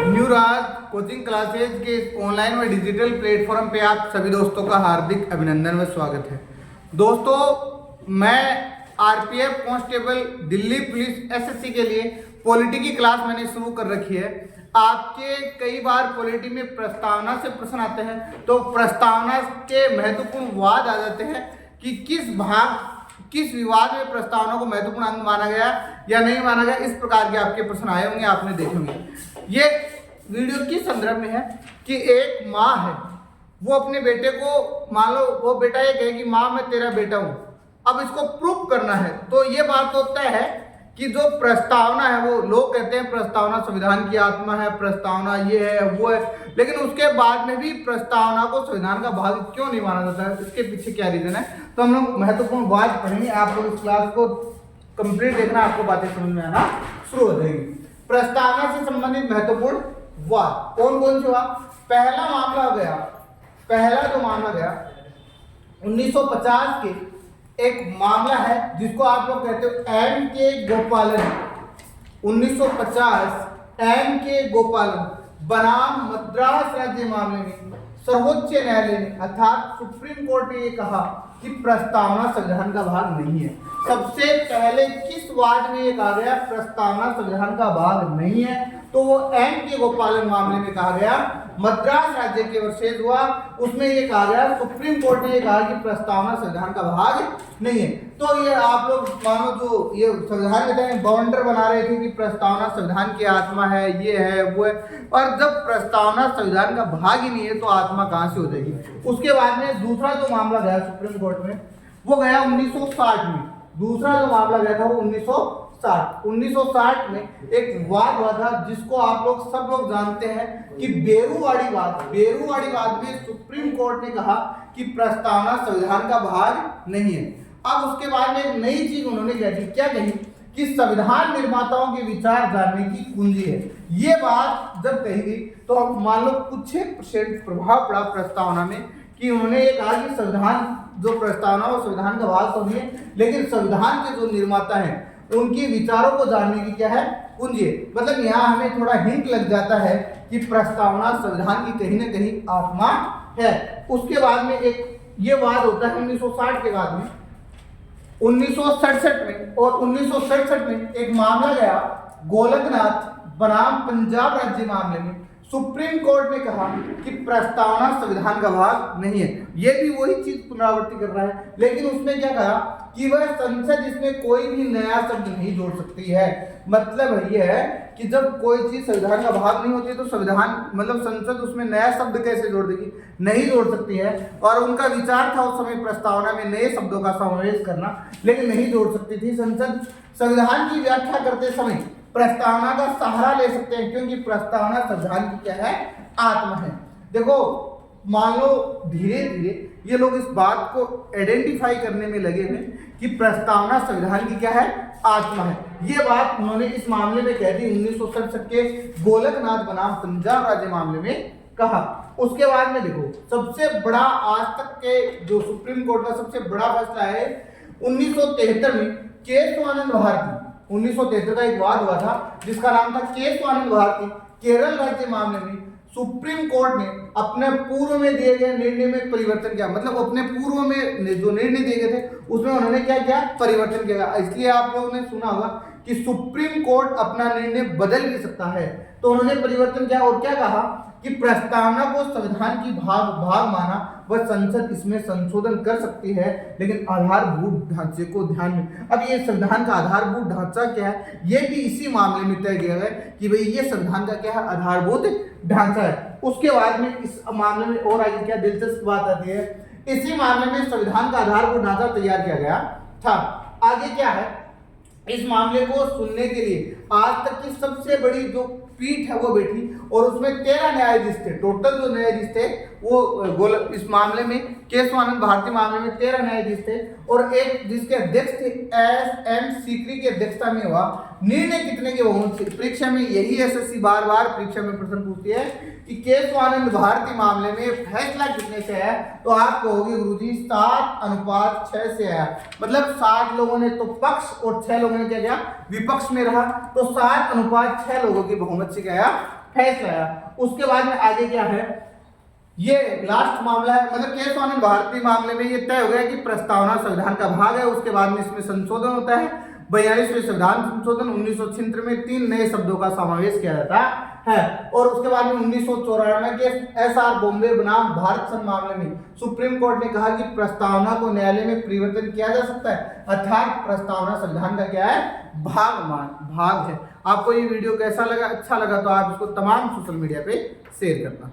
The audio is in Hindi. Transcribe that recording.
न्यू राज कोचिंग क्लासेज के ऑनलाइन व डिजिटल प्लेटफॉर्म पे आप सभी दोस्तों का हार्दिक अभिनंदन व स्वागत है। दोस्तों, मैं RPF constable Delhi police SSC के लिए पॉलिटी की क्लास मैंने शुरू कर रखी है। आपके कई बार पॉलिटी में प्रस्तावना से प्रश्न आते हैं, तो प्रस्तावना के महत्वपूर्ण वाद आ जाते हैं कि किस विवाद में प्रस्तावना को महत्वपूर्ण अंग माना गया या नहीं माना गया। इस प्रकार के आपके प्रश्न आए होंगे, आपने देखे होंगे। ये वीडियो किस संदर्भ में है कि एक माँ है, वो अपने बेटे को, मान लो वो बेटा ये कहे कि माँ मैं तेरा बेटा हूँ, अब इसको प्रूफ करना है। तो ये बात तो तय है कि जो प्रस्तावना है, वो लोग कहते हैं प्रस्तावना संविधान की आत्मा है, प्रस्तावना ये है वो है, लेकिन उसके बाद में भी प्रस्तावना को संविधान का भाग क्यों नहीं माना जाता है, इसके पीछे क्या रीजन है, तो हम लोग महत्वपूर्ण बात पढ़ेंगे। आप लोग इस क्लास को कंप्लीट देखना, आपको बातें समझ में आना शुरू हो जाएगी। प्रस्तावना से संबंधित महत्वपूर्ण वाद कौन कौन से हुआ? पहला जो मामला गया 1950 के एक मामला है जिसको आप लोग कहते हो एम के गोपालन। 1950 एम के गोपालन बनाम मद्रास राज्य मामले में सर्वोच्च न्यायालय ने अर्थात सुप्रीम कोर्ट ने ये कहा कि प्रस्तावना संविधान का भाग नहीं है। सबसे पहले किस वाद में ये कहा गया प्रस्तावना संविधान का भाग नहीं है? तो वो एम के गोपालन मामले में कहा गया। मद्रास राज्य के वर्षेज हुआ, उसमें ये कहा गया, सुप्रीम कोर्ट ने ये कहा कि प्रस्तावना संविधान का भाग नहीं है। तो ये आप लोग मानो जो ये संविधान में बाउंडर बना रहे थे कि प्रस्तावना संविधान की आत्मा है, ये है वो है, और जब प्रस्तावना संविधान का भाग ही नहीं है तो आत्मा कहां से हो जाएगी। उसके बाद में दूसरा जो मामला गया सुप्रीम कोर्ट में, वो गया 1960 में। दूसरा जो मामला गया था वो 1960 में एक वाद हुआ था जिसको आप लोग सब लोग जानते हैं कि बेरूवाड़ी वाद में सुप्रीम कोर्ट ने कहा कि प्रस्तावना संविधान का भाग नहीं है। अब उसके बाद में एक नई चीज उन्होंने क्या कही कि संविधान निर्माताओं के विचार जानने की कुंजी है। ये बात जब कही गई तो अब मान लो कुछ प्रभाव पड़ा प्रस्तावना में कि उन्होंने ये कहा कि संविधान जो प्रस्तावना वो संविधान का भाग तो नहीं है, लेकिन संविधान के जो निर्माता हैं उनके विचारों को जानने की क्या है कुंजी है। मतलब यहाँ हमें थोड़ा हिंट लग जाता है कि प्रस्तावना संविधान की कहीं ना कहीं आत्मा है। उसके बाद में एक ये वाद होता है 1960 के बाद में 1967 में, और 1967 में एक मामला गया गोलकनाथ बनाम पंजाब राज्य मामले में। सुप्रीम कोर्ट ने कहा कि प्रस्तावना संविधान का भाग नहीं है। ये भी वही चीज पुनरावृत्ति कर रहा है, लेकिन उसने क्या कहा कि वह संसद इसमें कोई भी नया शब्द नहीं जोड़ सकती है। मतलब ये है कि जब कोई चीज संविधान का भाग नहीं होती है तो संविधान मतलब संसद उसमें नया शब्द कैसे जोड़ देगी, नहीं जोड़ सकती है। और उनका विचार था उस समय प्रस्तावना में नए शब्दों का समावेश करना, लेकिन नहीं जोड़ सकती थी। संसद संविधान की व्याख्या करते समय प्रस्तावना का सहारा ले सकते हैं, क्योंकि प्रस्तावना संविधान की क्या है आत्मा है। देखो मान लो धीरे धीरे ये लोग इस बात को आइडेंटिफाई करने में लगे हैं कि प्रस्तावना संविधान की क्या है आत्मा है। ये बात उन्होंने इस मामले में कह दी 1967 के गोलकनाथ बनाम पंजाब राज्य मामले में कहा। उसके बाद में देखो सबसे बड़ा आज तक के जो सुप्रीम कोर्ट का सबसे बड़ा फैसला है 1973 में केशवानंद भारती। 1973 का एक वाद हुआ था जिसका नाम था केशवानंद भारती। केरल राज्य मामले में सुप्रीम कोर्ट ने अपने पूर्व में दिए गए निर्णय में परिवर्तन किया। मतलब अपने पूर्व में जो निर्णय दिए गए थे उसमें उन्होंने क्या किया परिवर्तन किया। इसलिए आप लोगों ने सुना होगा कि सुप्रीम कोर्ट अपना निर्णय बदल भी सकता है। तो उन्होंने परिवर्तन किया और क्या कहा कि प्रस्तावना को संविधान की भाग माना, वह संसद इसमें संशोधन कर सकती है, लेकिन आधारभूत ढांचे को ध्यान में। अब ये संविधान का आधारभूत ढांचा क्या है, ये भी इसी मामले में तय किया गया कि भाई ये संविधान का क्या है आधारभूत ढांचा है। उसके बाद में इस मामले में और आगे क्या दिलचस्प बात आती है, इसी मामले में संविधान का आधारभूत ढांचा तैयार किया गया था। आगे क्या है, इस मामले को सुनने के लिए आज तक की सबसे बड़ी जो पीठ है वो बैठी, और उसमें 13 न्यायाधीश थे। टोटल जो न्यायाधीश थे वो इस मामले में केशवानंद भारती मामले में 13 न्यायाधीश थे, और एक जिसके अध्यक्ष थे एस.एम. सीकरी की अध्यक्षता में हुआ। निर्णय कितने के बहुमत से? परीक्षा में यही एसएससी बार बार परीक्षा में प्रश्न पूछती है कि केशवानंद भारती मामले में फैसला कितने से आया, तो आप कहोगे गुरुजी 7:6 से आया। मतलब 60 लोगों ने तो पक्ष और 6 लोगों ने क्या किया विपक्ष में रहा, तो 7:6 लोगों की बहुमत से क्या आया फैसला आया। उसके बाद में आगे क्या है, ये लास्ट मामला है, मतलब केस ऑन भारतीय मामले में ये तय हो गया कि प्रस्तावना संविधान का भाग है। उसके बाद में इसमें संशोधन होता है, 42वें संविधान संशोधन 1976 में 3 नए शब्दों का समावेश किया जाता है। और उसके बाद में 1994 के SR बॉम्बे बनाम भारत संघ मामले में सुप्रीम कोर्ट ने कहा कि प्रस्तावना को न्यायालय में परिवर्तन किया जा सकता है, अर्थात प्रस्तावना संविधान का क्या है, भाग है। आपको ये वीडियो कैसा लगा? अच्छा लगा तो आप इसको तमाम सोशल मीडिया पे शेयर करना।